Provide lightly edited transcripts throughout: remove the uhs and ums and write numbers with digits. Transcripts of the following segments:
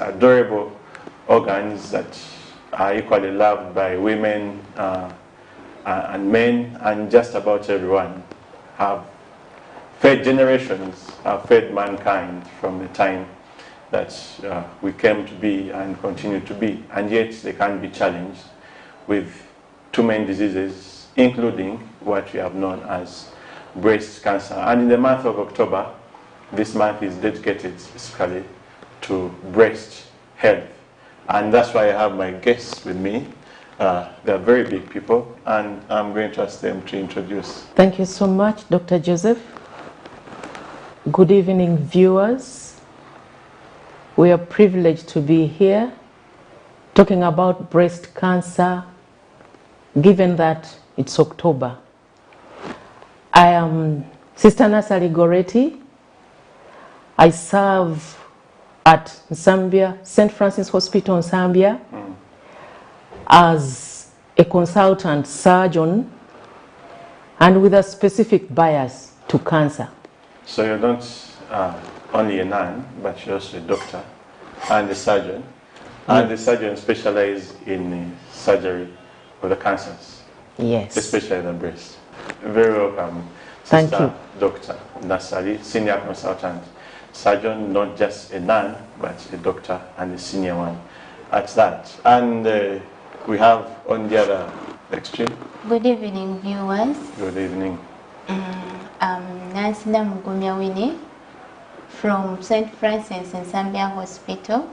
adorable organs that are equally loved by women and men, and just about everyone, have fed generations, have fed mankind from the time that we came to be and continue to be, and yet they can be challenged with two main diseases, including what we have known as breast cancer. And in the month of October, this month is dedicated specifically to breast health. And that's why I have my guests with me. They're very big people, and I'm going to ask them to introduce. Thank you so much, Dr. Joseph. Good evening, viewers. We are privileged to be here talking about breast cancer, given that it's October. I am Sister Nasali Goretti. I serve at Zambia, St. Francis Hospital in Zambia, as a consultant surgeon and with a specific bias to cancer. So you're not only a nun, but you're also a doctor and a surgeon. And the surgeon specializes in surgery of the cancers. Yes. Especially the breast. Very welcome, Thank Sister you. Dr. Nasali, senior consultant surgeon, not just a nun, but a doctor and a senior one at that. And we have on the other extreme. Good evening, viewers. Good evening. I'm Nancy Mugumya from St. Francis in Zambia Hospital.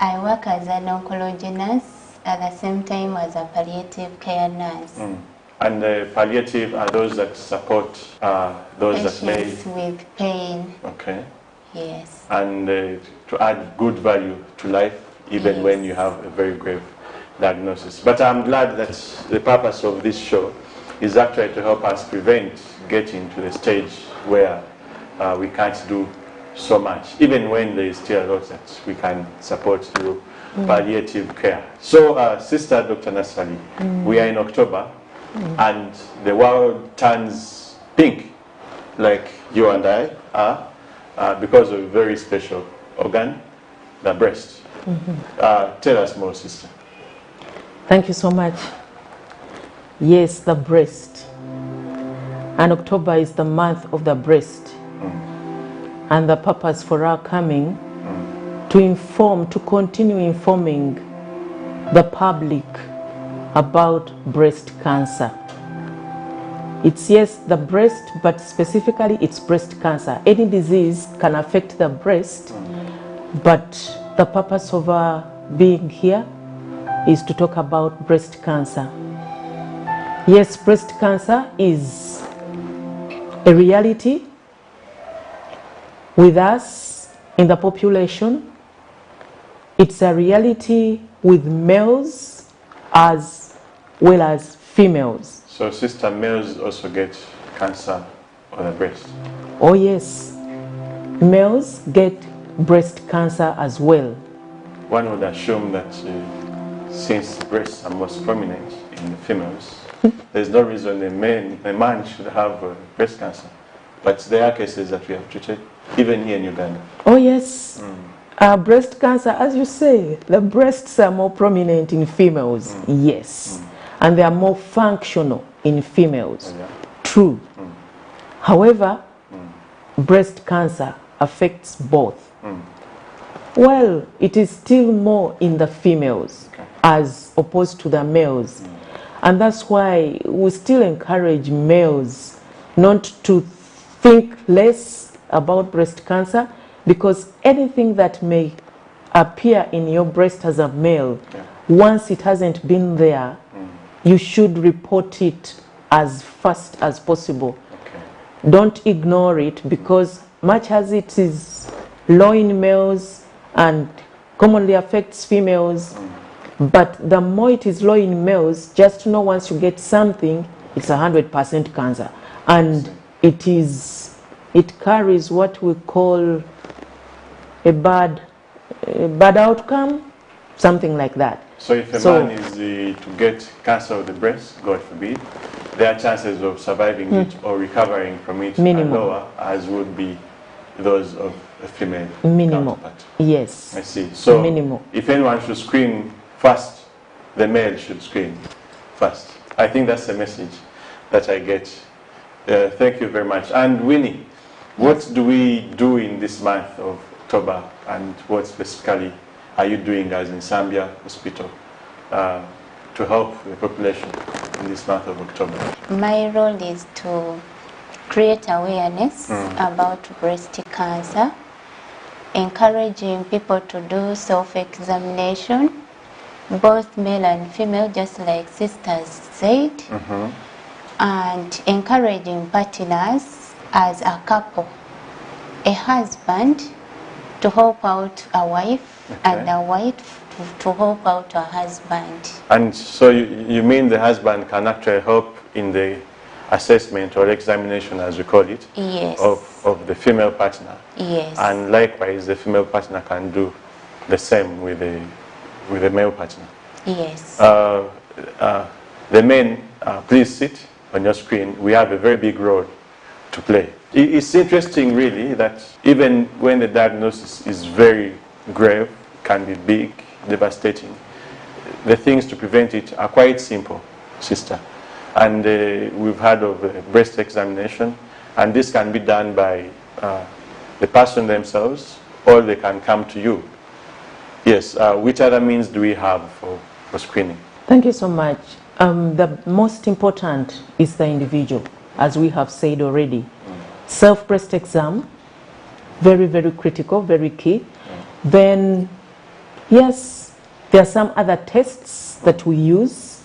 I work as an oncology nurse at the same time as a palliative care nurse. And the palliative are those that support those patients that may... with pain. Okay. Yes. And to add good value to life, even Yes. when you have a very grave diagnosis. But I'm glad that the purpose of this show is actually to help us prevent getting to the stage where we can't do so much, even when there is still a lot that we can support through palliative care. So, Sister Dr. Nasali, we are in October, and the world turns pink, like you and I are, because of a very special organ, the breast. Tell us more, Sister. Thank you so much. Yes, the breast. And October is the month of the breast. And the purpose for our coming to inform, to continue informing the public about breast cancer. It's yes, the breast, but specifically it's breast cancer. Any disease can affect the breast, but the purpose of our being here is to talk about breast cancer. Yes, breast cancer is a reality with us in the population. It's a reality with males as well as females. So, Sister, males also get cancer of the breast? Oh yes, males get breast cancer as well. One would assume that since breasts are most prominent in the females, there's no reason a man should have breast cancer. But there are cases that we have treated, even here in Uganda. Oh yes, breast cancer, as you say, the breasts are more prominent in females, yes. And they are more functional in females, true. However, breast cancer affects both. Well, it is still more in the females as opposed to the males. And that's why we still encourage males not to think less about breast cancer, because anything that may appear in your breast as a male, once it hasn't been there, you should report it as fast as possible. Don't ignore it, because much as it is low in males and commonly affects females, but the more it is low in males, just know once you get something, it's 100% cancer. And it carries what we call a bad outcome, something like that. So if a man is to get cancer of the breast, God forbid, their chances of surviving it or recovering from it are lower, as would be those of a female Minimal. counterpart. Yes. I see. So minimal. if anyone should screen first, the male should screen first. I think that's the message that I get. Thank you very much. And Winnie, what do we do in this month of October, and what specifically are you doing as in Zambia Hospital to help the population in this month of October? My role is to create awareness about breast cancer, encouraging people to do self-examination, both male and female, just like sisters said, and encouraging partners as a couple, a husband to help out a wife, and a wife to help out her husband. And so you mean the husband can actually help in the assessment or examination, as we call it, Yes. of the female partner? Yes. And likewise, the female partner can do the same with the male partner? Yes. The men, please sit on your screen. We have a very big role to play. It's interesting, really, that even when the diagnosis is very grave, can be big, devastating, the things to prevent it are quite simple, sister. And we've heard of breast examination, and this can be done by the person themselves, or they can come to you. Yes, which other means do we have for screening? Thank you so much. The most important is the individual, as we have said already. Self-breast exam, very, very critical, very key. Then, yes, there are some other tests that we use.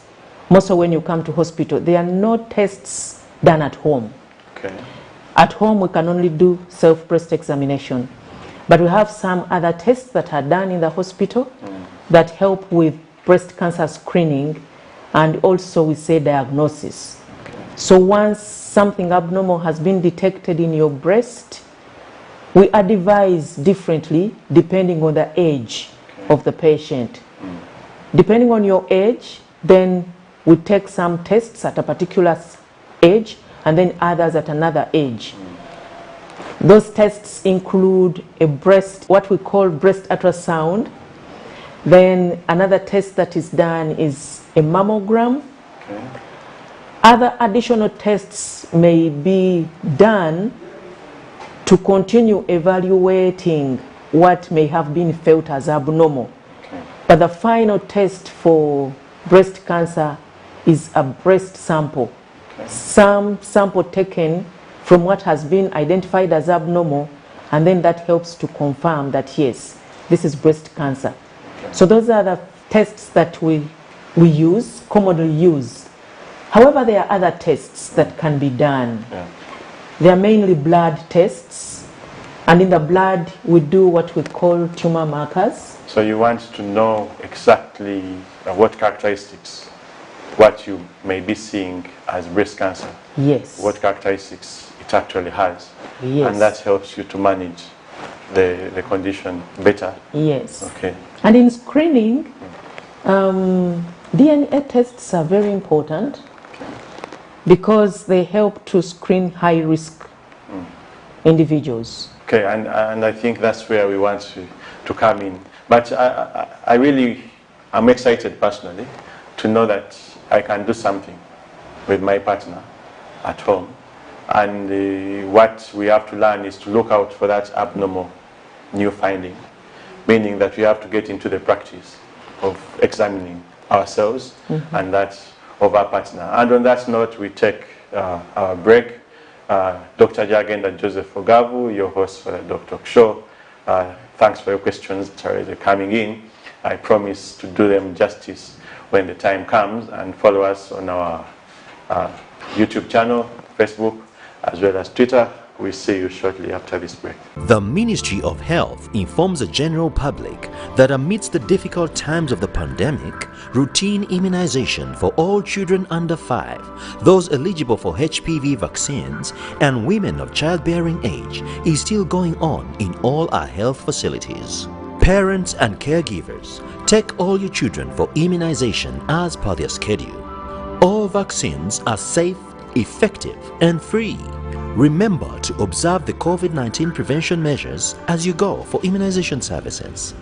Most of when you come to hospital, there are no tests done at home. Okay. At home, we can only do self-breast examination. But we have some other tests that are done in the hospital that help with breast cancer screening, and also we say diagnosis. So once something abnormal has been detected in your breast, we advise differently depending on the age of the patient. Depending on your age, then we take some tests at a particular age and then others at another age. Those tests include what we call breast ultrasound. Then another test that is done is a mammogram. Other additional tests may be done to continue evaluating what may have been felt as abnormal. But the final test for breast cancer is a breast sample. Some sample taken from what has been identified as abnormal, and then that helps to confirm that yes, this is breast cancer. So those are the tests that we use, commonly use. However, there are other tests that can be done. They are mainly blood tests, and in the blood we do what we call tumor markers. So you want to know exactly what characteristics, what you may be seeing as breast cancer. Yes. What characteristics it actually has. Yes. And that helps you to manage the condition better. Yes. Okay. And in screening, DNA tests are very important because they help to screen high-risk individuals. Okay, and I think that's where we want to come in. But I really am excited personally to know that I can do something with my partner at home. And what we have to learn is to look out for that abnormal new finding, meaning that we have to get into the practice of examining ourselves and that of our partner. And on that note, we take our break. Dr. Jagenda Joseph Ogavu, your host for the Doctalk show. Thanks for your questions that are already coming in. I promise to do them justice when the time comes, and follow us on our YouTube channel, Facebook, as well as Twitter. We'll see you shortly after this break. The Ministry of Health informs the general public that amidst the difficult times of the pandemic, routine immunization for all children under 5, those eligible for HPV vaccines, and women of childbearing age is still going on in all our health facilities. Parents and caregivers, take all your children for immunization as per their schedule. All vaccines are safe, effective, and free. Remember to observe the COVID-19 prevention measures as you go for immunization services.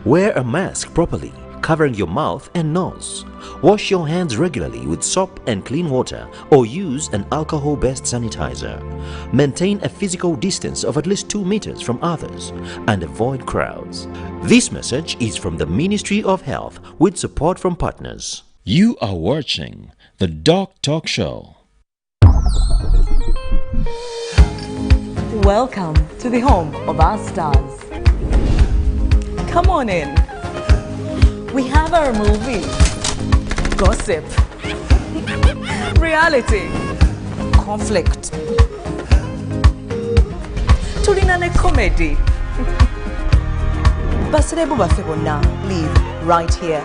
Wear a mask properly, covering your mouth and nose. Wash your hands regularly with soap and clean water or use an alcohol-based sanitizer. Maintain a physical distance of at least 2 meters from others and avoid crowds. This message is from the Ministry of Health with support from partners. You are watching the Doctalk Show. Welcome to the home of our stars. Come on in. We have our movies, gossip, reality, conflict, tulinane comedy. Baserebu baffe bonna live right here,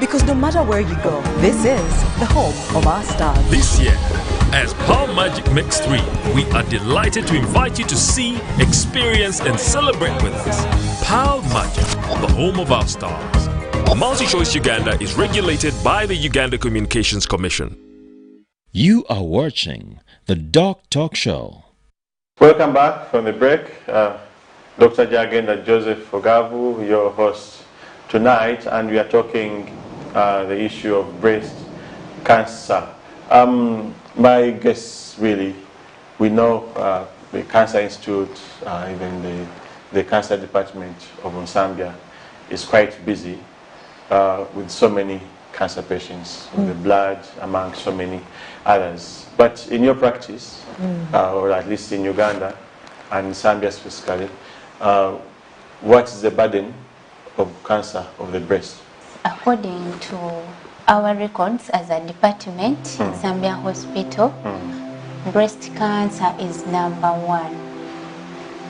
because no matter where you go, this is the home of our stars. This year, as Power Magic Mix 3, we are delighted to invite you to see, experience and celebrate with us. Power Magic, the home of our stars. Multi-Choice Uganda is regulated by the Uganda Communications Commission. You are watching the Doctalk Show. Welcome back from the break. Dr. Jagenda Joseph Ogavu, your host tonight, and we are talking the issue of breast cancer. My guess, really, we know the Cancer Institute, even the cancer department of Zambia is quite busy with so many cancer patients in the blood, among so many others. But in your practice, or at least in Uganda and Zambia specifically, what is the burden of cancer of the breast? According to our records as a department in Zambia Hospital, breast cancer is #1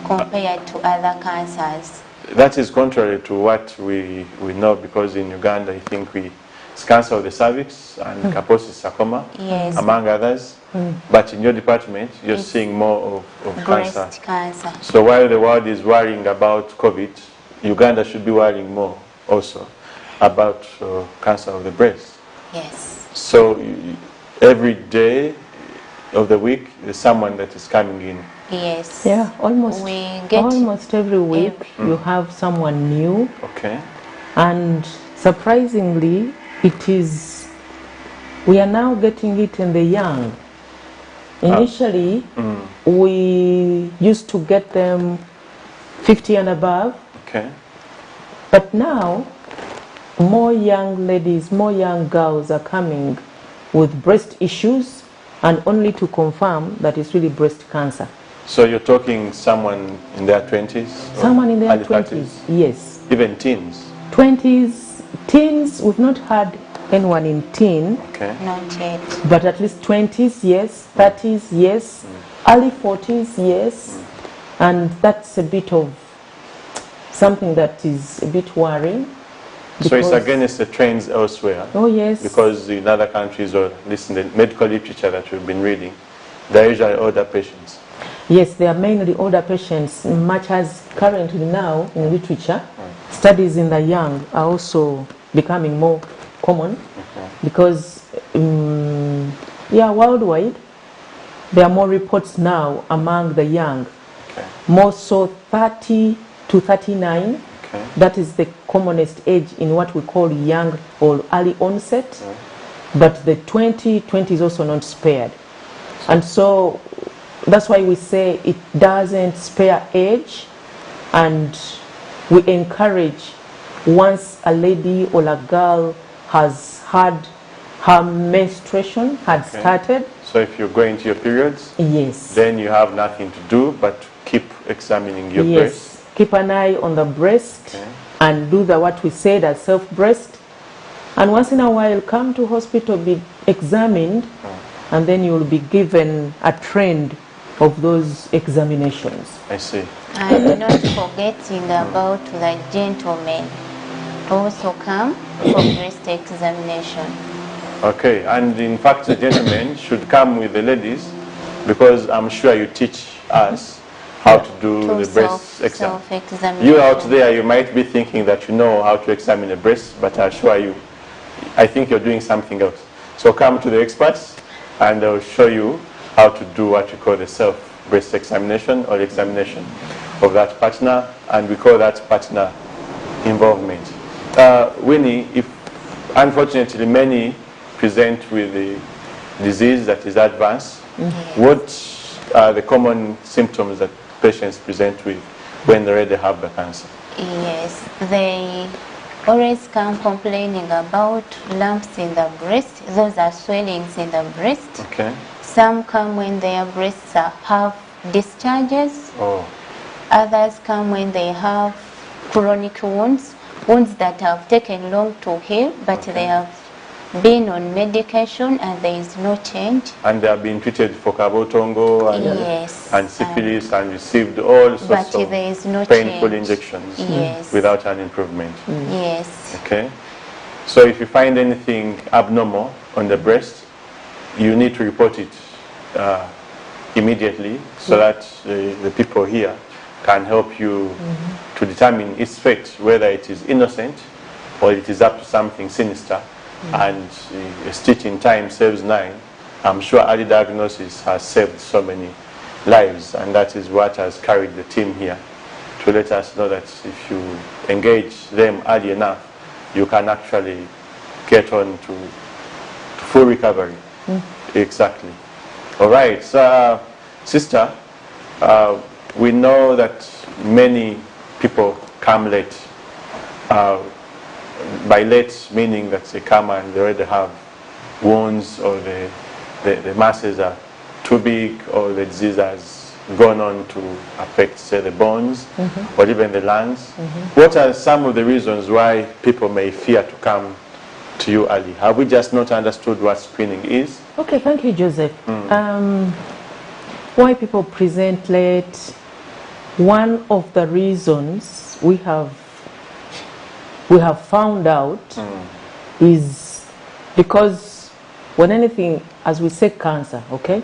compared to other cancers. That is contrary to what we know, because in Uganda, I think it's cancer of the cervix and Kaposi sarcoma, Yes. among others. But in your department, you're seeing more of cancer. Breast cancer. So while the world is worrying about COVID, Uganda should be worrying more also about cancer of the breast. Yes. So every day of the week, there's someone that is coming in. Yes. Yeah, almost every week you have someone new. Okay. And surprisingly, we are now getting it in the young. Initially, we used to get them 50 and above. Okay. But now, more young ladies, more young girls are coming with breast issues, and only to confirm that it's really breast cancer. So you're talking someone in their 20s? Someone in their early 20s, 30s? yes. Even teens? 20s, teens, we've not had anyone in teen, Okay. Not yet. but at least 20s, yes, 30s, yes, early 40s, yes, and that's a bit of something that is a bit worrying. So it's because- against the trends elsewhere? Oh, yes. Because in other countries, or at least in the medical literature that we've been reading, they're usually older patients. Yes, they are mainly older patients, much as currently now in literature, studies in the young are also becoming more common because, worldwide, there are more reports now among the young, Okay. more so 30 to 39. Okay. That is the commonest age in what we call young or early onset, but the 20 is also not spared. And so that's why we say it doesn't spare age, and we encourage, once a lady or a girl has had her menstruation started, So if you're going to your periods, yes, then you have nothing to do but keep examining your yes, breast. keep an eye on the breast, Okay. and do what we said as self-breast, and once in a while come to hospital, be examined, and then you will be given a trend of those examinations. I see. And not forgetting about the gentlemen also come for breast examination. Okay, and in fact, the gentlemen should come with the ladies, because I'm sure you teach us how to do To the breast exam. self-examination. You out there, you might be thinking that you know how to examine a breast, but I assure you, I think you're doing something else. So come to the experts, and they'll show you how to do what you call the self breast examination or examination of that partner, and we call that partner involvement. Winnie, if unfortunately many present with the disease that is advanced, what are the common symptoms that patients present with when they already have the cancer? Yes, they always come complaining about lumps in the breast. Those are swellings in the breast. Okay. Some come when their breasts have discharges. Oh. Others come when they have chronic wounds, wounds that have taken long to heal, but they have been on medication and there is no change. And they have been treated for carbotongo and, Yes, and syphilis and received all sorts but of there is no painful change. injections Yes. without an improvement. Yes. Okay. So if you find anything abnormal on the breast, you need to report it immediately so that the people here can help you to determine its fate, whether it is innocent or it is up to something sinister. And a stitch in time saves 9. I'm sure early diagnosis has saved so many lives, and that is what has carried the team here to let us know that if you engage them early enough, you can actually get on to full recovery. Exactly. All right, so, sister, we know that many people come late. By late, meaning that they come and they already have wounds, or the masses are too big, or the disease has gone on to affect, say, the bones or even the lungs. What are some of the reasons why people may fear to come to you early? Have we just not understood what screening is? Okay, thank you, Joseph. Why people present late, one of the reasons we have found out is because when anything, as we say, cancer, okay?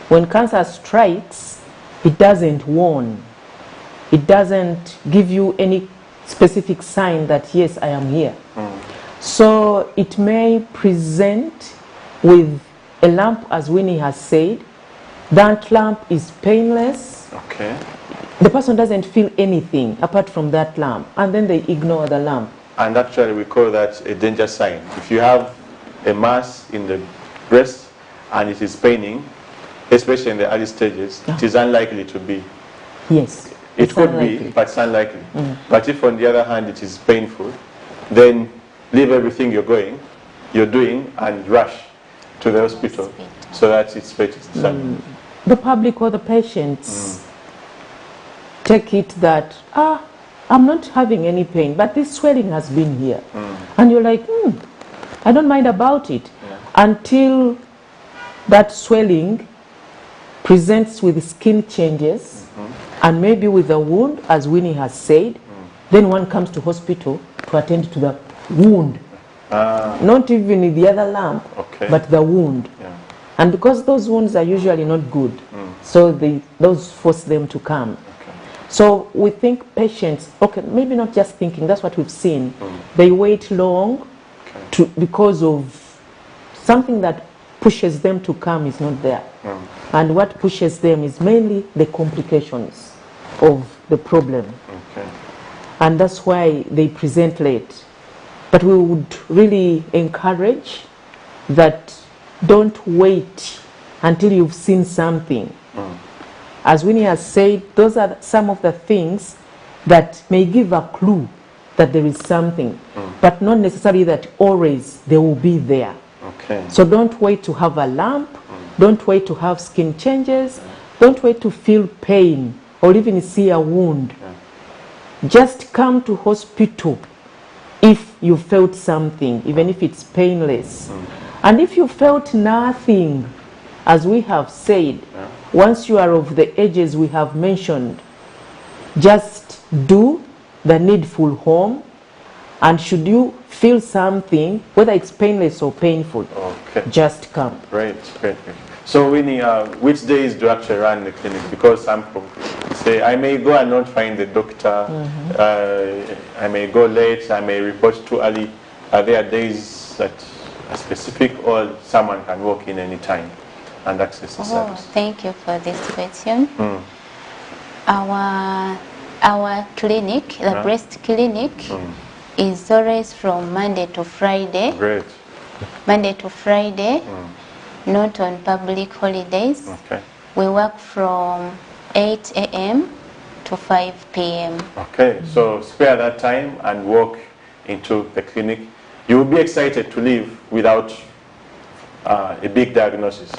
When cancer strikes, it doesn't warn. It doesn't give you any specific sign that, yes, I am here. So it may present with a lump, as Winnie has said. That lump is painless. Okay. The person doesn't feel anything apart from that lump, and then they ignore the lump. And actually we call that a danger sign. If you have a mass in the breast and it is paining, especially in the early stages, it is unlikely to be. Yes. It could be, but it's unlikely. But if on the other hand it is painful, then leave everything you're doing and rush to the hospital so that its fate is determined. The public or the patients take it that, I'm not having any pain, but this swelling has been here. And you're like, I don't mind about it. Until that swelling presents with skin changes and maybe with a wound, as Winnie has said, then one comes to hospital to attend to the wound. Not even the other lump, but the wound. And because those wounds are usually not good, so those force them to come. So we think patients, maybe not just thinking, that's what we've seen. They wait long because of something that pushes them to come is not there. And what pushes them is mainly the complications of the problem. And that's why they present late. But we would really encourage that don't wait until you've seen something. As Winnie has said, those are some of the things that may give a clue that there is something, but not necessarily that always they will be there. So don't wait to have a lump, don't wait to have skin changes, don't wait to feel pain or even see a wound. Just come to hospital if you felt something, even if it's painless. And if you felt nothing, as we have said, once you are of the ages we have mentioned, just do the needful home, and should you feel something, whether it's painless or painful, just come. Great. So Winnie, which days do you actually run the clinic? Because some people say, I may go and not find the doctor, I may go late, I may report too early. Are there days that are specific, or someone can walk in any time? and access the service? Thank you for this question. Our clinic, the breast clinic, is always from Monday to Friday. Great. Monday to Friday, not on public holidays. Okay. We work from 8 a.m. to 5 p.m. Okay, so spare that time and walk into the clinic. You will be excited to leave without a big diagnosis.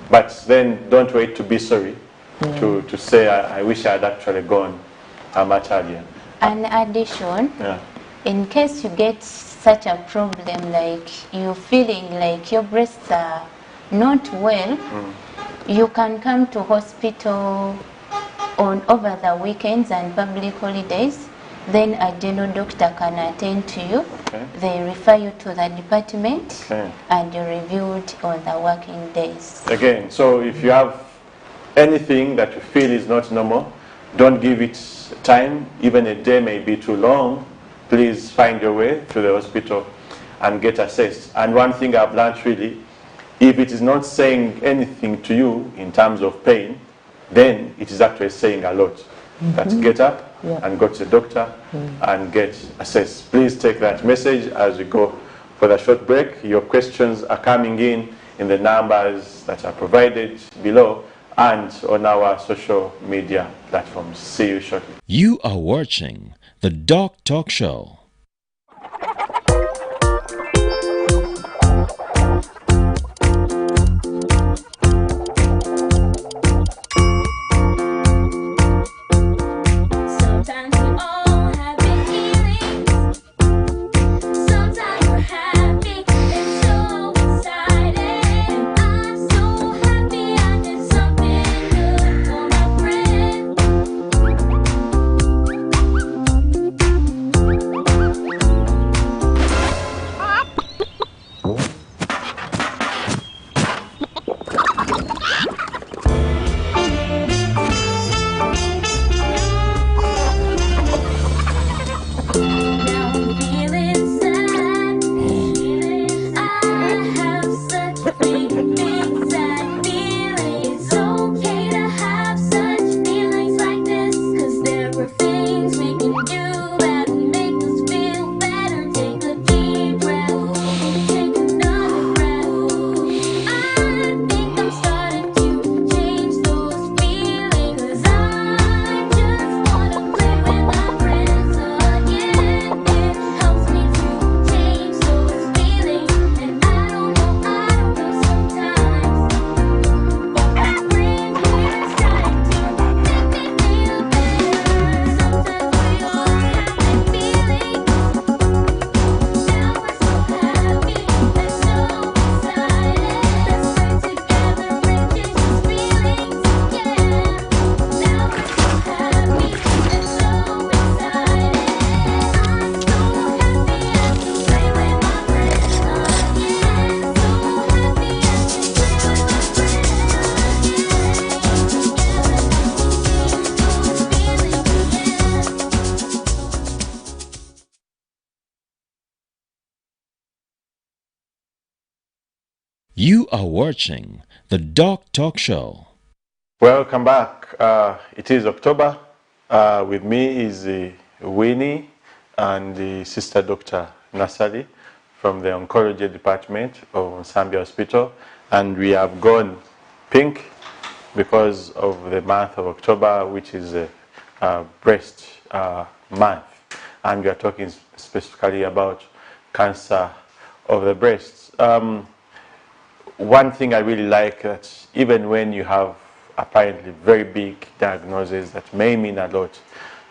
But then don't wait to be sorry, to say, I wish I had actually gone much earlier. In addition, in case you get such a problem, like you're feeling like your breasts are not well, you can come to hospital over the weekends and public holidays. Then a general doctor can attend to you. Okay. They refer you to the department, Okay. and you're reviewed on the working days. Again, so if you have anything that you feel is not normal, don't give it time. Even a day may be too long. Please find your way to the hospital and get assessed. And one thing I've learned really, if it is not saying anything to you in terms of pain, then it is actually saying a lot. That's get up and go to the doctor and get assessed. Please take that message as we go for the short break. Your questions are coming in the numbers that are provided below and on our social media platforms. See you shortly. You are watching the Doctalk Show. You are watching the Doctalk Show. Welcome back. It is October. With me is Winnie and Sister Dr. Nasali from the Oncology Department of Nsambya Hospital. And we have gone pink because of the month of October, which is breast month. And we are talking specifically about cancer of the breast. One thing I really like that even when you have apparently very big diagnoses that may mean a lot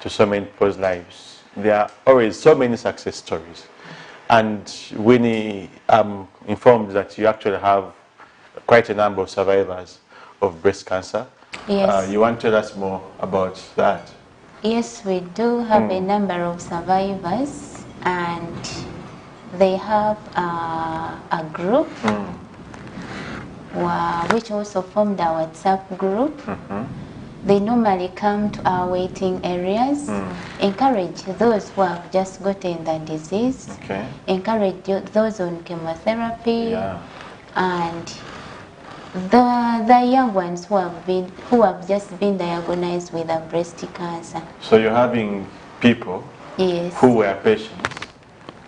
to so many people's lives, there are always so many success stories. And Winnie, I'm informed that you actually have quite a number of survivors of breast cancer. Yes. You want to tell us more about that? Yes, we do have a number of survivors, and they have a group which also formed a WhatsApp group. They normally come to our waiting areas, encourage those who have just gotten the disease, encourage those on chemotherapy, and The young ones who have just been diagnosed with a breast cancer. So you're having people Yes. who were patients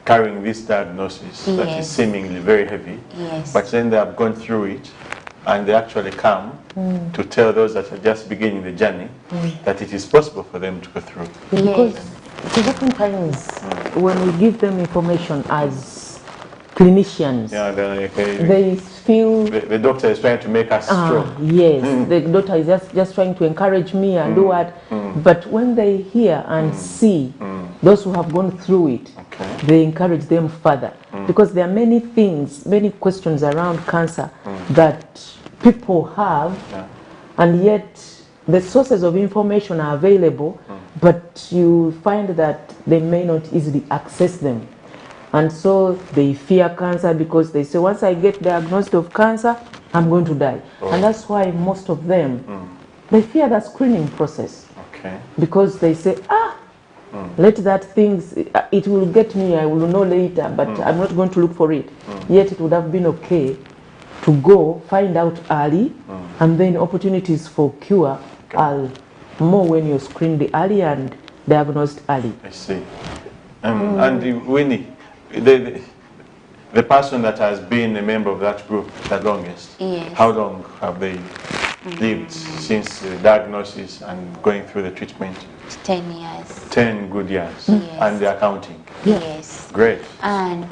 carrying this diagnosis that is Yes. seemingly very heavy, Yes. but then they have gone through it and they actually come to tell those that are just beginning the journey that it is possible for them to go through. Because oftentimes when we give them information as clinicians, Yeah, they're like, they feel the doctor is trying to make us strong. yes, the doctor is just trying to encourage me and do what. But when they hear and see those who have gone through it, they encourage them further. Because there are many things, many questions around cancer that people have, and yet the sources of information are available, but you find that they may not easily access them. And so they fear cancer because they say, once I get diagnosed of cancer, I'm going to die. And that's why most of them, they fear the screening process. Okay. Because they say, let that thing, it will get me, I will know later, but I'm not going to look for it. Yet it would have been okay to go find out early, and then opportunities for cure are more when you're screened early and diagnosed early. I see. And Winnie, the person that has been a member of that group the longest, Yes. how long have they lived since the diagnosis and going through the treatment? 10 years. 10 good years. Yes. And they are counting. Yes. Great. And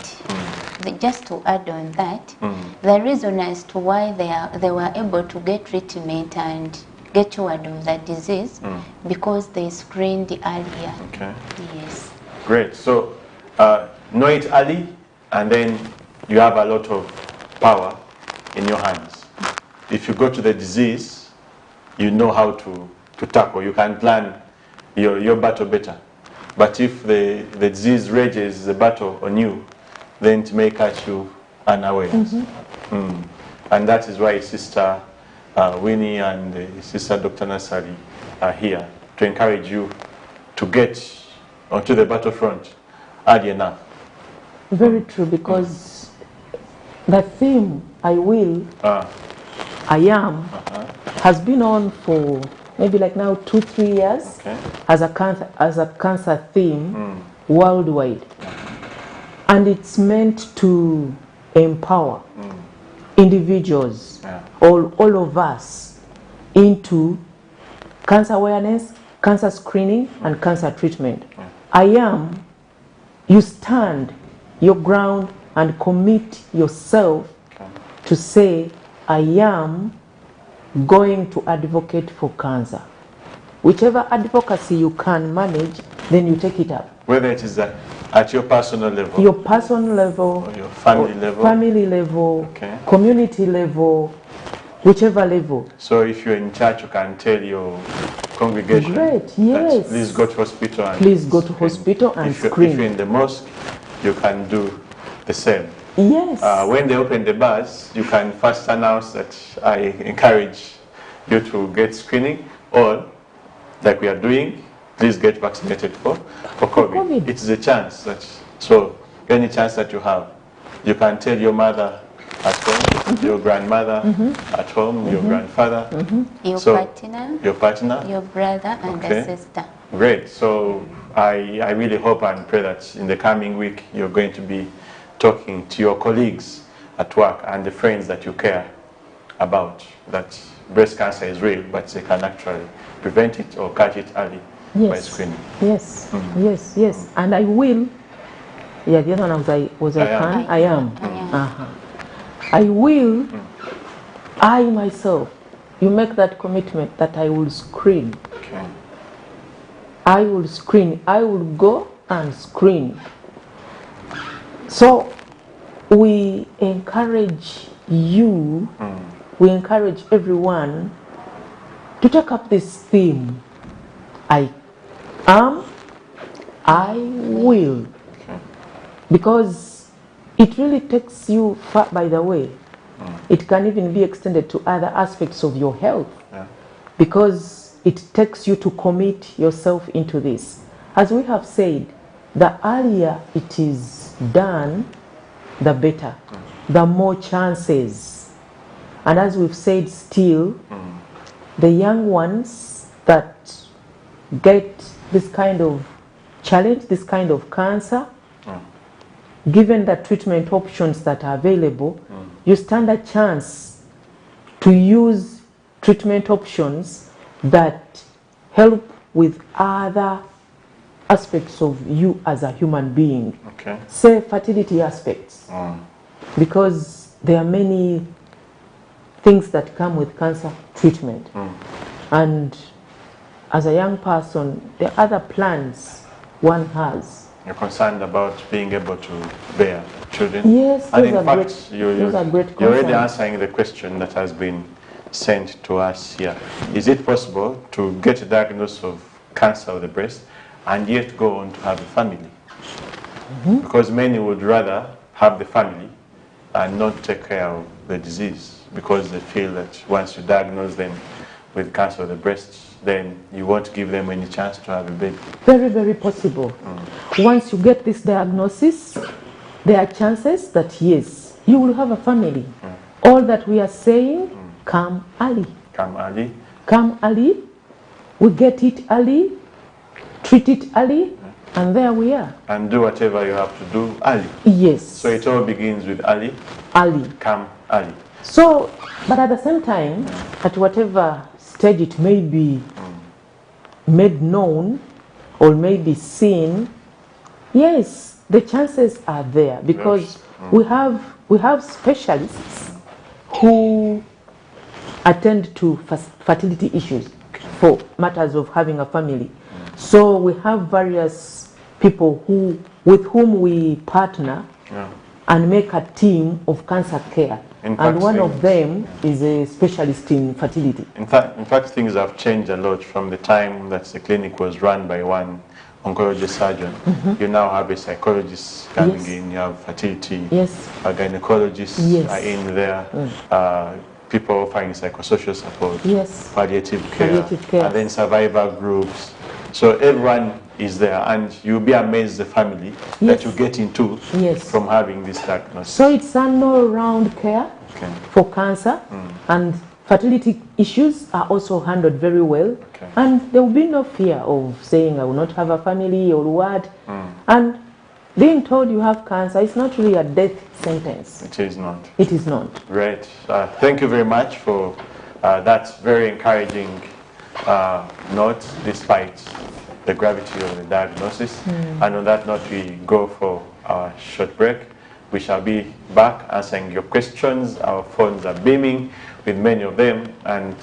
just to add on that, the reason as to why they were able to get treatment and get cured of the disease, because they screened earlier. Okay. Yes. Great. So know it early, and then you have a lot of power in your hands. If you go to the disease, you know how to tackle. You can plan your battle better. But if the disease rages the battle on you, then it may catch you unawares. And that is why Sister Winnie and Sister Dr. Nasari are here to encourage you to get onto the battlefront early enough. Very true, because the theme, I will, I am, has been on for maybe like now 2-3 years as a cancer theme worldwide. And it's meant to empower individuals, all of us, into cancer awareness, cancer screening, and cancer treatment. I am, you stand your ground and commit yourself to say, I am going to advocate for cancer. Whichever advocacy you can manage, then you take it up. Whether it is at your personal level, your personal level, or your family level, community level, whichever level. So if you're in church, you can tell your congregation, that please go to hospital and screen. If you're in the mosque, you can do the same. Yes. When they open the bars, you can first announce that I encourage you to get screening, or like we are doing, please get vaccinated for COVID. It's a chance so any chance that you have, you can tell your mother at home, your grandmother at home, your grandfather, your partner, your brother, and a sister. Great. So I really hope and pray that in the coming week you're going to be talking to your colleagues at work and the friends that you care about, that breast cancer is real, but they can actually prevent it or catch it early by screening. Yes, yes. And I will. Yeah, the other one was I can. I am. I will. I myself. You make that commitment that I will screen. Okay. I will screen. I will go and screen. So we encourage you. We encourage everyone to take up this theme. I am, I will. Because it really takes you far, by the way. It can even be extended to other aspects of your health. Because it takes you to commit yourself into this. As we have said, the earlier it is done, the better. The more chances. And as we've said, still, the young ones that get this kind of challenge, this kind of cancer, given the treatment options that are available, you stand a chance to use treatment options that help with other aspects of you as a human being. Okay. Say fertility aspects. Because there are many things that come with cancer treatment. And as a young person, there are other plans one has. You're concerned about being able to bear children? Yes, and in those are fact, great you're already concerns. answering the question that has been sent to us here. Is it possible to get a diagnosis of cancer of the breast and yet go on to have a family? Because many would rather have the family and not take care of the disease, because they feel that once you diagnose them with cancer of the breast, then you won't give them any chance to have a baby. Very, very possible. Once you get this diagnosis, there are chances that yes, you will have a family. All that we are saying, come early. Come early. Come early, we get it early, treat it early, and there we are. And do whatever you have to do early. Yes. So it all begins with early. Early. Come early. So, but at the same time, at whatever stage it may be made known or may be seen, yes, the chances are there, because we have specialists who attend to fertility issues for matters of having a family. So we have various people with whom we partner and make a team of cancer care. And one of them is a specialist in fertility. In fact, things have changed a lot from the time that the clinic was run by one oncologist surgeon. You now have a psychologist coming in, you have fertility, a gynecologist are in there, people offering psychosocial support, palliative care, and then survivor groups. So everyone is there, and you'll be amazed the family that you get into from having this diagnosis. So it's an all-round care for cancer, and fertility issues are also handled very well, and there will be no fear of saying I will not have a family or what. And being told you have cancer is not really a death sentence. It is not. It is not. Great. Thank you very much for that very encouraging note, despite the gravity of the diagnosis. And on that note, we go for our short break. We shall be back answering your questions. Our phones are beaming with many of them, and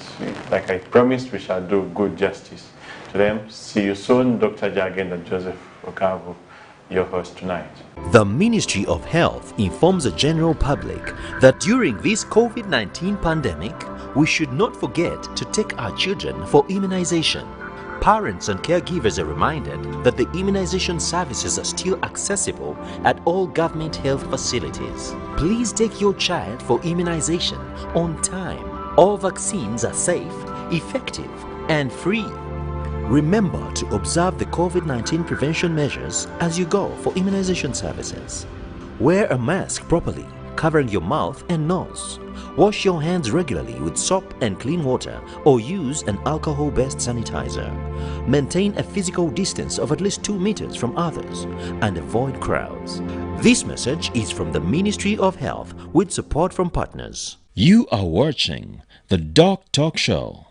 like I promised, we shall do good justice to them. See you soon. Dr. Jagenda Joseph Okavu, your host tonight. The Ministry of Health informs the general public that during this COVID-19 pandemic, we should not forget to take our children for immunization. Parents and caregivers are reminded that the immunization services are still accessible at all government health facilities. Please take your child for immunization on time. All vaccines are safe, effective, and free. Remember to observe the COVID-19 prevention measures as you go for immunization services. Wear a mask properly, covering your mouth and nose. Wash your hands regularly with soap and clean water, or use an alcohol-based sanitizer. Maintain a physical distance of at least 2 meters from others and avoid crowds. This message is from the Ministry of Health with support from partners. You are watching the Doctalk Show.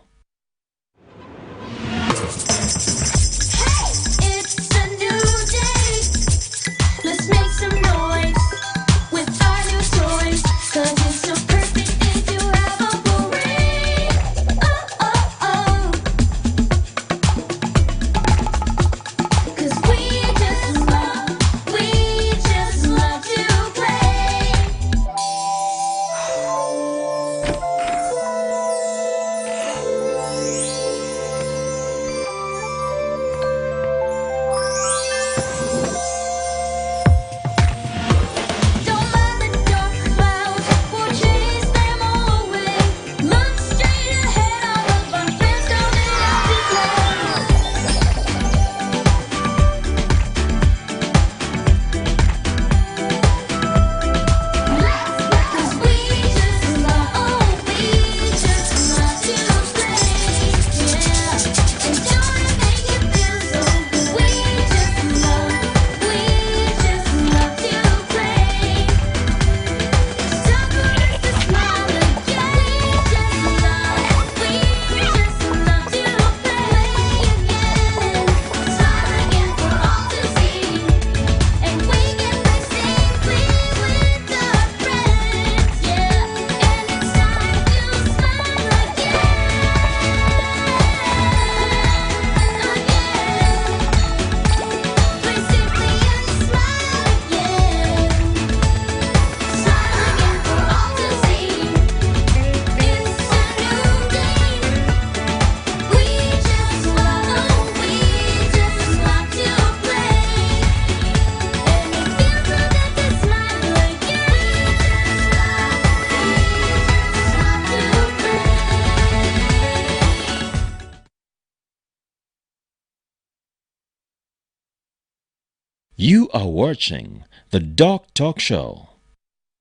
You are watching the Doctalk Show.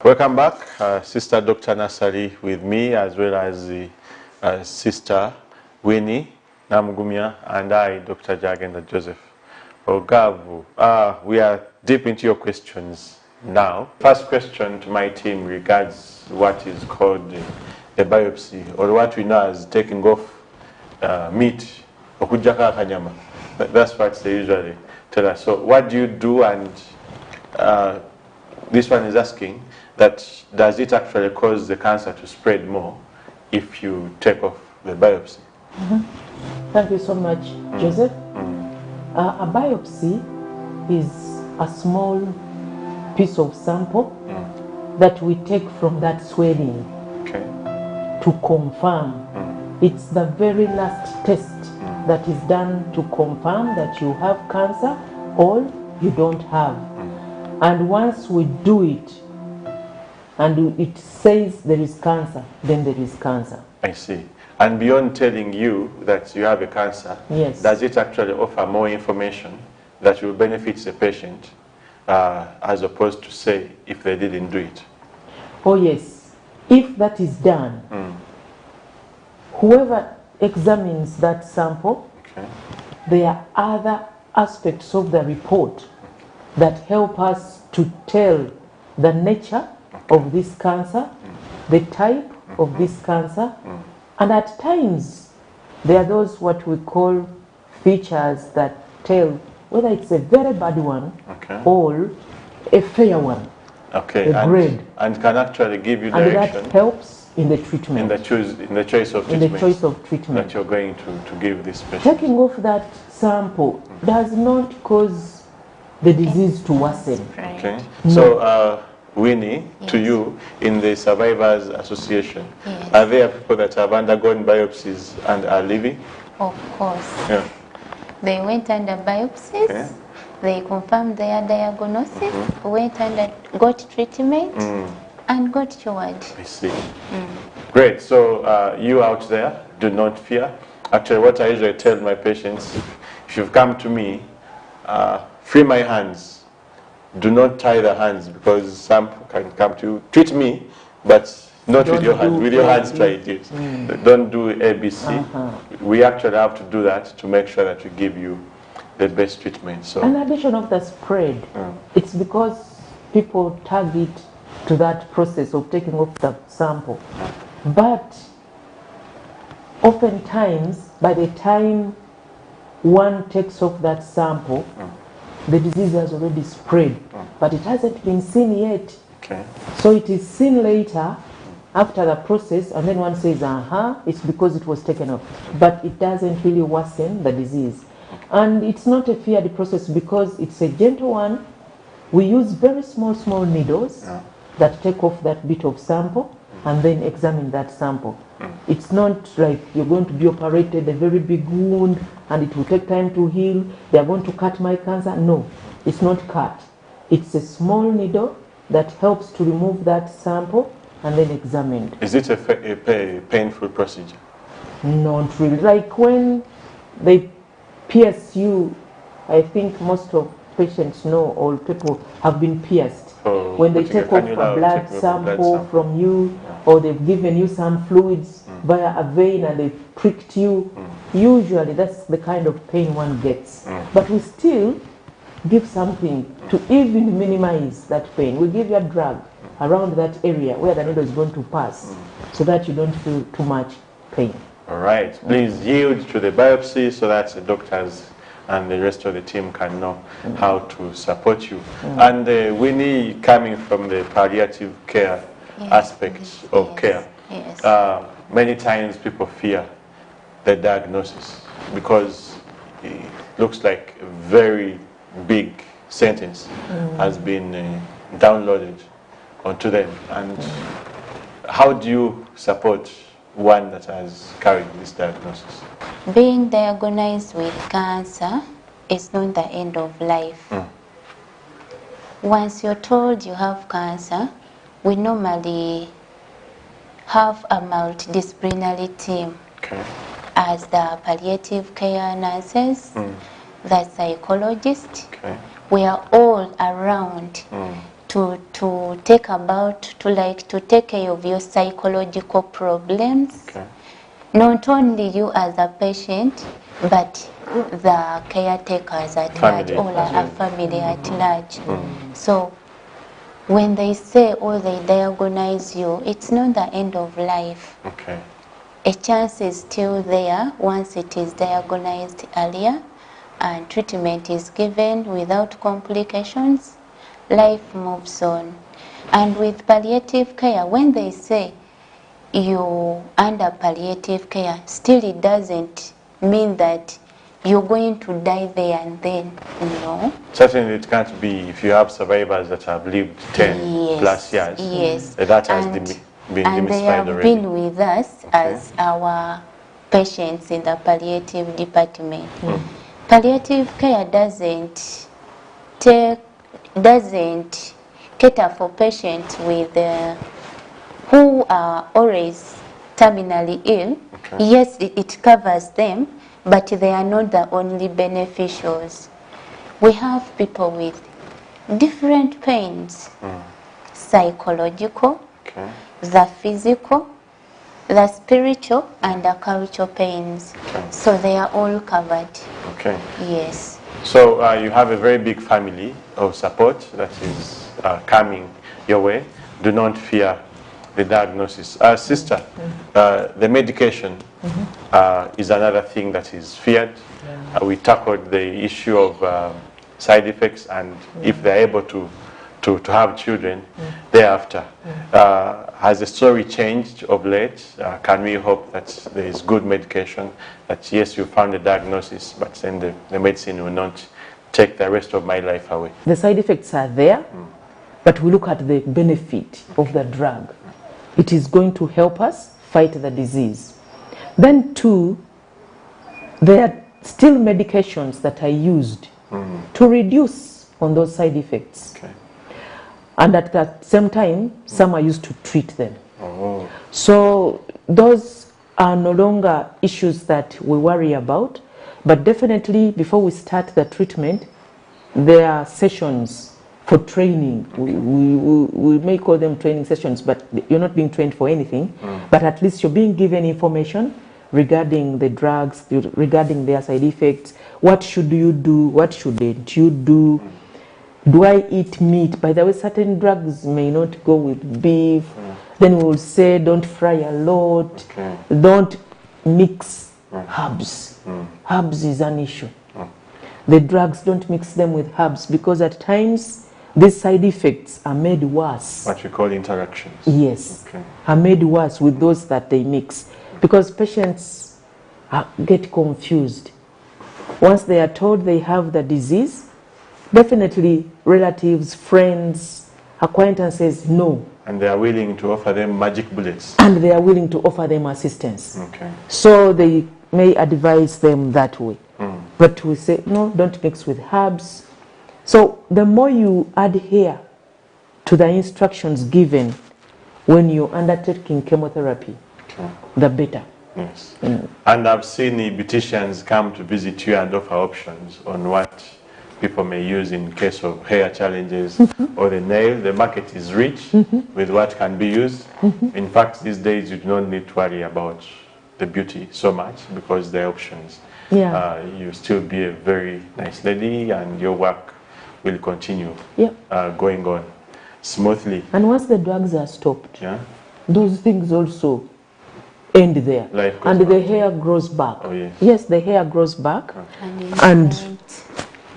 Welcome back, Sister Dr. Nasari with me, as well as the Sister Winnie Namugumya, and I, Dr. Jagenda Joseph Ogavu. We are deep into your questions now. First question to my team regards what is called a biopsy, or what we know as taking off meat. That's what they usually tell us. So what do you do? And this one is asking that does it actually cause the cancer to spread more if you take off the biopsy? Thank you so much, Joseph. A biopsy is a small piece of sample that we take from that swelling to confirm. It's the very last test that is done to confirm that you have cancer or you don't have. And once we do it and it says there is cancer, then there is cancer. I see. And beyond telling you that you have a cancer, yes, does it actually offer more information that will benefit the patient as opposed to, say, if they didn't do it? Oh yes. If that is done, whoever examines that sample, there are other aspects of the report that help us to tell the nature of this cancer, the type of this cancer, and at times there are those what we call features that tell whether it's a very bad one or a fair one, a grade. And can actually give you direction. And that helps in the treatment. In the choice of treatment. That you're going to give this patient. Taking off that sample does not cause the disease to worsen. Okay. No. So, Winnie, to you, in the Survivors Association, are there people that have undergone biopsies and are living? Of course. Yeah. They went under biopsies. They confirmed their diagnosis, went under, got treatment, and got cured. I see. Great. So you out there, do not fear. Actually, what I usually tell my patients, if you've come to me, free my hands. Do not tie the hands, because some can come to you. Treat me, but not with your hands. With your hands, try it. Don't do ABC. We actually have to do that to make sure that we give you the best treatment. So, in addition of the spread, it's because people target to that process of taking off the sample. But oftentimes, by the time one takes off that sample, the disease has already spread, but it hasn't been seen yet. So it is seen later after the process, and then one says, it's because it was taken off. But it doesn't really worsen the disease. And it's not a feared process because it's a gentle one. We use very small needles that take off that bit of sample and then examine that sample. It's not like you're going to be operated a very big wound and it will take time to heal. They are going to cut my cancer. No, it's not cut. It's a small needle that helps to remove that sample and then examined. Is it a painful procedure? Not really. Like when they pierce you, I think most of patients know, or people have been pierced. When they take off a blood sample from you, or they've given you some fluids via a vein and they've pricked you, usually that's the kind of pain one gets. But we still give something to even minimize that pain. We give you a drug around that area where the needle is going to pass so that you don't feel too much pain. All right. Please yield to the biopsy so that the doctors and the rest of the team can know how to support you. And Winnie, coming from the palliative care aspect of care, many times people fear the diagnosis because it looks like a very big sentence has been downloaded onto them. And how do you support one that has carried this diagnosis? Being diagnosed with cancer is not the end of life. Once you're told you have cancer, we normally have a multidisciplinary team as the palliative care nurses, the psychologist, we are all around to take care of your psychological problems. Okay. Not only you as a patient, but the caretakers at Family. large, or a family at large. So when they say or they diagnose you, it's not the end of life. Okay. A chance is still there once it is diagnosed earlier and treatment is given without complications. Life moves on. And with palliative care, when they say you under palliative care, still it doesn't mean that you're going to die there and then. No. Certainly it can't be if you have survivors that have lived 10 plus years. Yes. That has been and they demystified have already. been with us as our patients in the palliative department. Palliative care doesn't cater for patients with who are always terminally ill. Okay. Yes, it covers them, but they are not the only beneficiaries. We have people with different pains, psychological, Okay. the physical, the spiritual, and the cultural pains. Okay. So they are all covered. Okay. Yes. So you have a very big family of support that is coming your way. Do not fear the diagnosis. Sister, the medication is another thing that is feared. We tackled the issue of side effects and if they're able to have children thereafter. Has the story changed of late? Can we hope that there is good medication, that yes, you found a diagnosis, but then the medicine will not take the rest of my life away? The side effects are there, but we look at the benefit of the drug. It is going to help us fight the disease. Then two, there are still medications that are used to reduce on those side effects. Okay. And at that same time, some are used to treat them. Oh. So those are no longer issues that we worry about, but definitely before we start the treatment, there are sessions for training. We may call them training sessions, but you're not being trained for anything, but at least you're being given information regarding the drugs, regarding their side effects. What should you do? What shouldn't you do? Do I eat meat? By the way, certain drugs may not go with beef. Then we will say don't fry a lot. Okay. Don't mix herbs. Herbs is an issue. The drugs, don't mix them with herbs because at times these side effects are made worse. What we call interactions. Yes, Okay. are made worse with those that they mix because patients get confused. Once they are told they have the disease, definitely relatives, friends, acquaintances know. And they are willing to offer them magic bullets. And they are willing to offer them assistance. Okay. So they may advise them that way. But we say, no, don't mix with herbs. So the more you adhere to the instructions given when you're undertaking chemotherapy, the better. Yes. And I've seen beauticians come to visit you and offer options on what people may use in case of hair challenges or the nail. The market is rich with what can be used. In fact, these days you do not need to worry about the beauty so much because there are options. Yeah. You still be a very nice lady and your work will continue going on smoothly. And once the drugs are stopped, Yeah. those things also end there. Life goes And back. the hair grows back. Oh, yes. Yes, the hair grows back. And And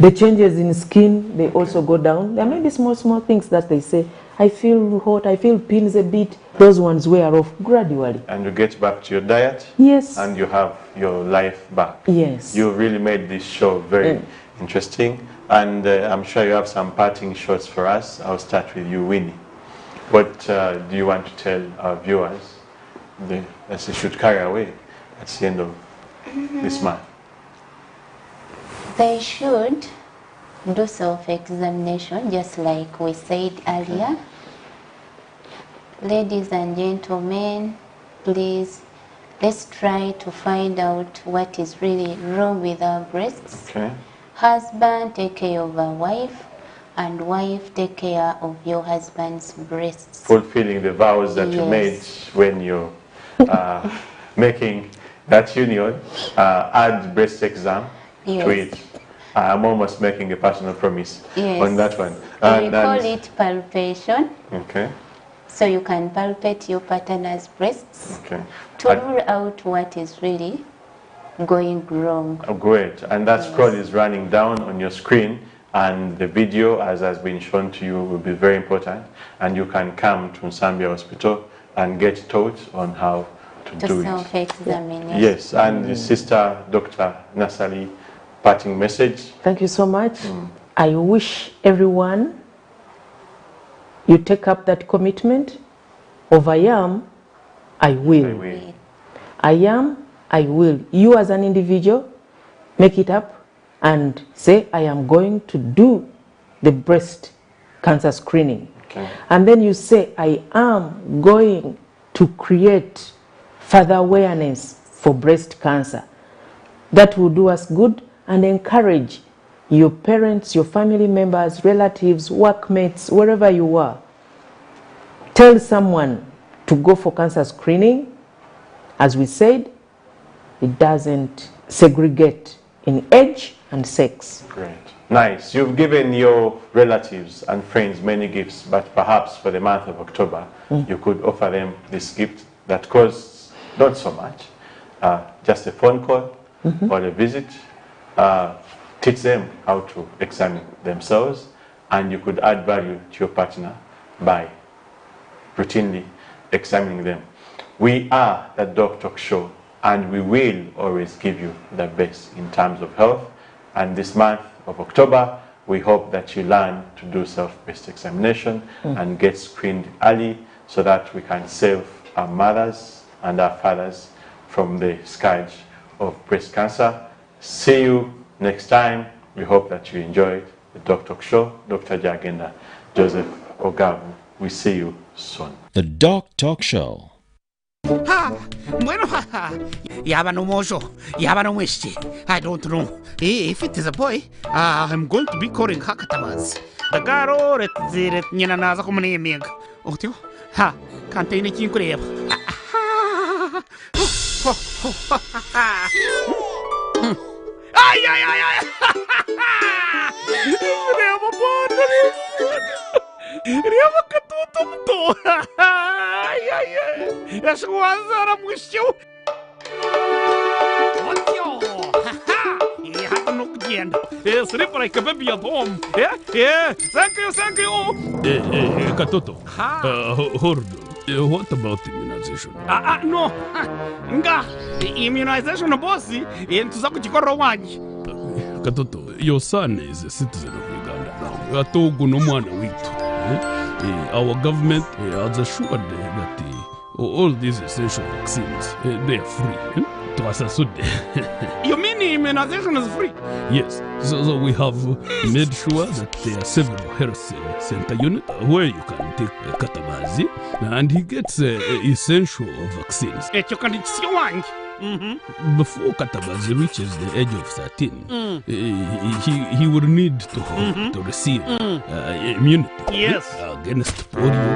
the changes in skin, they also go down. There may be small things that they say, I feel hot, I feel pins a bit. Those ones wear off gradually. And you get back to your diet. Yes. And you have your life back. Yes. You really made this show very interesting. And I'm sure you have some parting shots for us. I'll start with you, Winnie. What do you want to tell our viewers that they should carry away at the end of this month? they should do self-examination, just like we said earlier. Ladies and gentlemen, please, let's try to find out what is really wrong with our breasts. Okay. husband take care of a wife, and wife take care of your husband's breasts. Fulfilling the vows that you made when you're making that union, add breast exam to it. I'm almost making a personal promise on that one. We call it palpation. Okay. So you can palpate your partner's breasts to rule out what is really going wrong. Oh, great. And that scroll is running down on your screen, and the video, as has been shown to you, will be very important. And you can come to Nsambia Hospital and get taught on how to do it. Self-examination. Yes, and the sister, Dr. Nasali, parting message. Thank you so much. I wish everyone you take up that commitment of I am, I will. I am, I will. You as an individual, make it up and say, I am going to do the breast cancer screening. And then you say, I am going to create further awareness for breast cancer. That will do us good, and encourage your parents, your family members, relatives, workmates, wherever you are. Tell someone to go for cancer screening. As we said, it doesn't segregate in age and sex. Great. Nice. You've given your relatives and friends many gifts, but perhaps for the month of October, you could offer them this gift that costs not so much. Just a phone call or a visit. Teach them how to examine themselves, and you could add value to your partner by routinely examining them. We are the Doctalk Show, and we will always give you the best in terms of health. And this month of October, we hope that you learn to do self-breast examination and get screened early, so that we can save our mothers and our fathers from the scourge of breast cancer. See you next time. We hope that you enjoyed the Doctalk Show. Dr. Jagenda Joseph Ogabu. We see you soon. The Doctalk Show. Bueno, yaba no mojo, yaba no wishi. I don't know. If it is a boy, I'm going to be calling Hakatabas. The garo ret nyana naza kumani emig. Otio, can't any kinkreb. Ay. Riama katutumto. Ay. Es guazara mwisho. Otio. Ha no kujenda. Sleep like a baby at home. Yeah. Thank you. Katoto. Hold on. What about immunization? No. Nga. Immunization bossy. Entuzaku chikoro wanyi. Katoto, your son is a citizen of Uganda now. Atogo no mwana witu. Our government has assured that all these essential vaccines, they are free. You mean immunization is free? Yes. So we have made sure that there are several health center units where you can take Katabazi, and he gets essential vaccines. Before Katabazi reaches the age of 13, he will need to receive immunity against polio.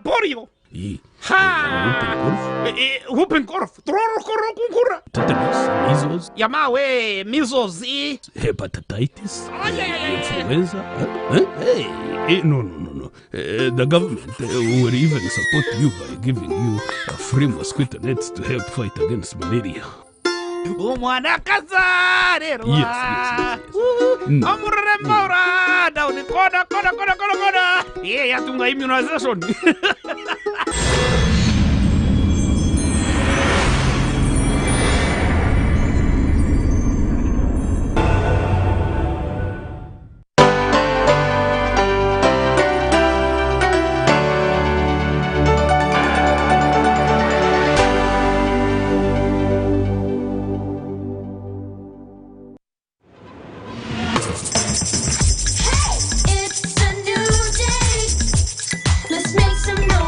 Polio? Whooping cough. Tetanus, measles. Yamawe, measles, hepatitis, influenza. No. The government will even support you by giving you free mosquito nets to help fight against malaria. Yes. Amurre maura, down the corner. Yeah, tunga immunization. It's a new day. Let's make some noise.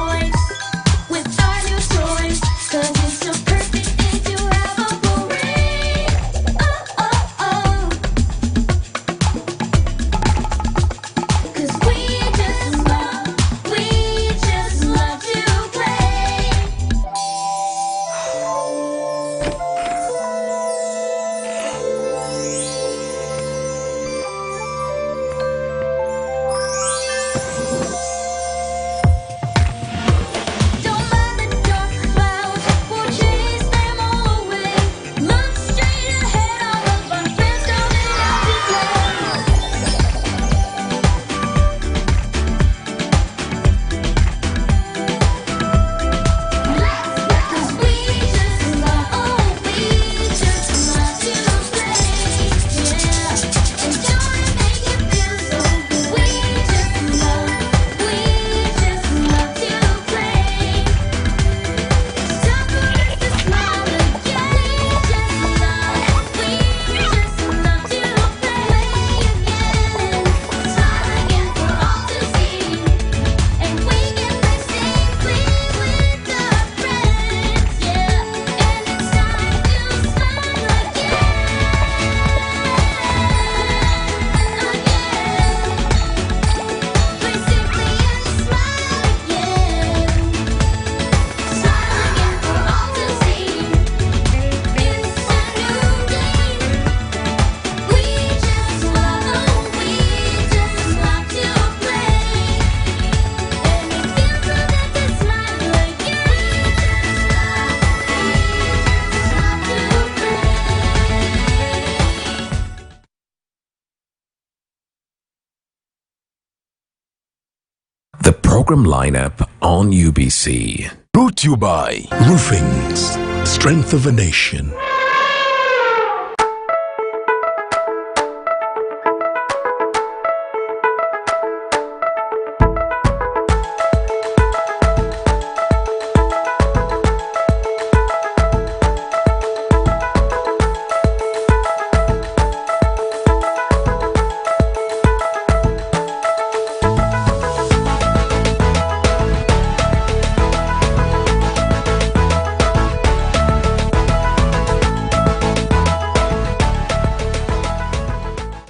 program lineup on UBC. Brought to you by Roofings, Strength of a Nation.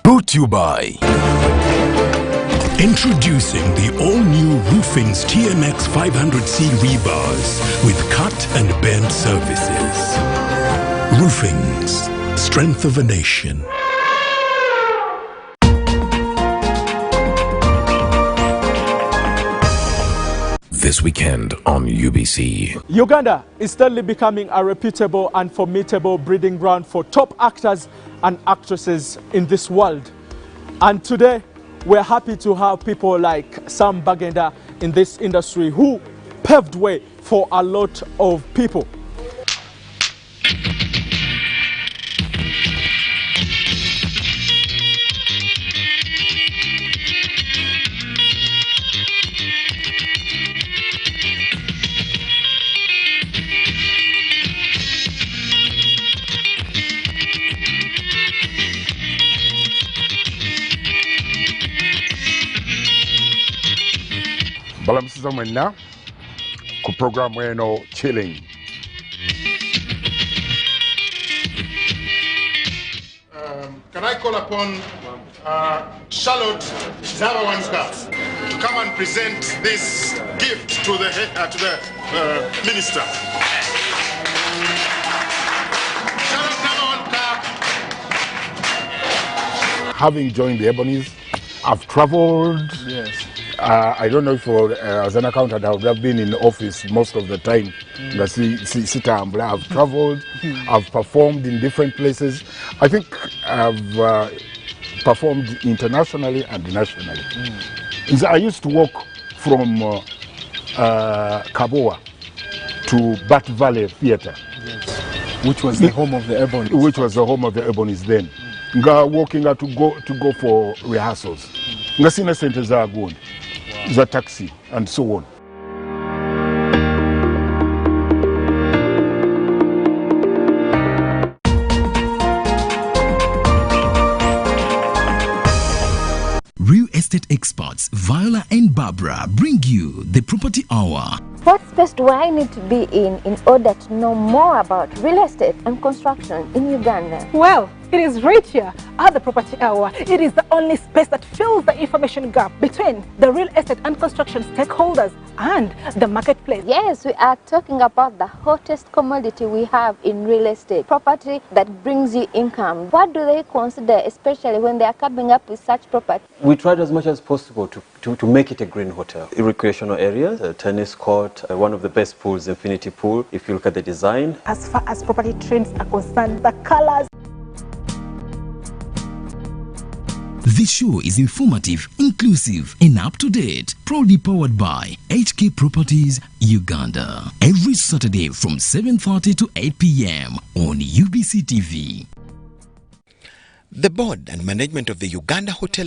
Brought to you by Introducing the all-new Roofings TMX 500C rebars with cut and bend services. Roofings, Strength of a Nation. this weekend on UBC. Uganda is steadily becoming a reputable and formidable breeding ground for top actors and actresses in this world. And today, we're happy to have people like Sam Bagenda in this industry who paved way for a lot of people. Balamusiza mwenna ku program eno Chilling. Can I call upon Charlotte Zabawanska to come and present this gift to the minister? Charlotte Zabawanska. Having joined the Ebonies, I've traveled. Yes. I don't know if as an accountant I would have been in office most of the time. I've traveled, I've performed in different places. I think I've performed internationally and nationally. I used to walk from Kaboa to Bat Valley Theatre. Yes. Which was the home of the Ebonies. Which was the home of the Ebonies then. Walking out to go for rehearsals. Ngasina sente za gundi. The taxi and so on. Real estate experts Viola and Barbara bring you the Property Hour. What space do I need to be in order to know more about real estate and construction in Uganda? Well, it is right here at the Property Hour. It is the only space that fills the information gap between the real estate and construction stakeholders and the marketplace. Yes, we are talking about the hottest commodity we have in real estate, property that brings you income. What do they consider, especially when they are coming up with such property? We tried as much as possible to make it a green hotel. Recreational areas, a tennis court, one of the best pools, Infinity Pool, if you look at the design. As far as property trends are concerned, the colors. This show is informative, inclusive, and up-to-date. Proudly powered by HK Properties, Uganda. Every Saturday from 7:30 to 8 p.m. on UBC TV. The board and management of the Uganda Hotel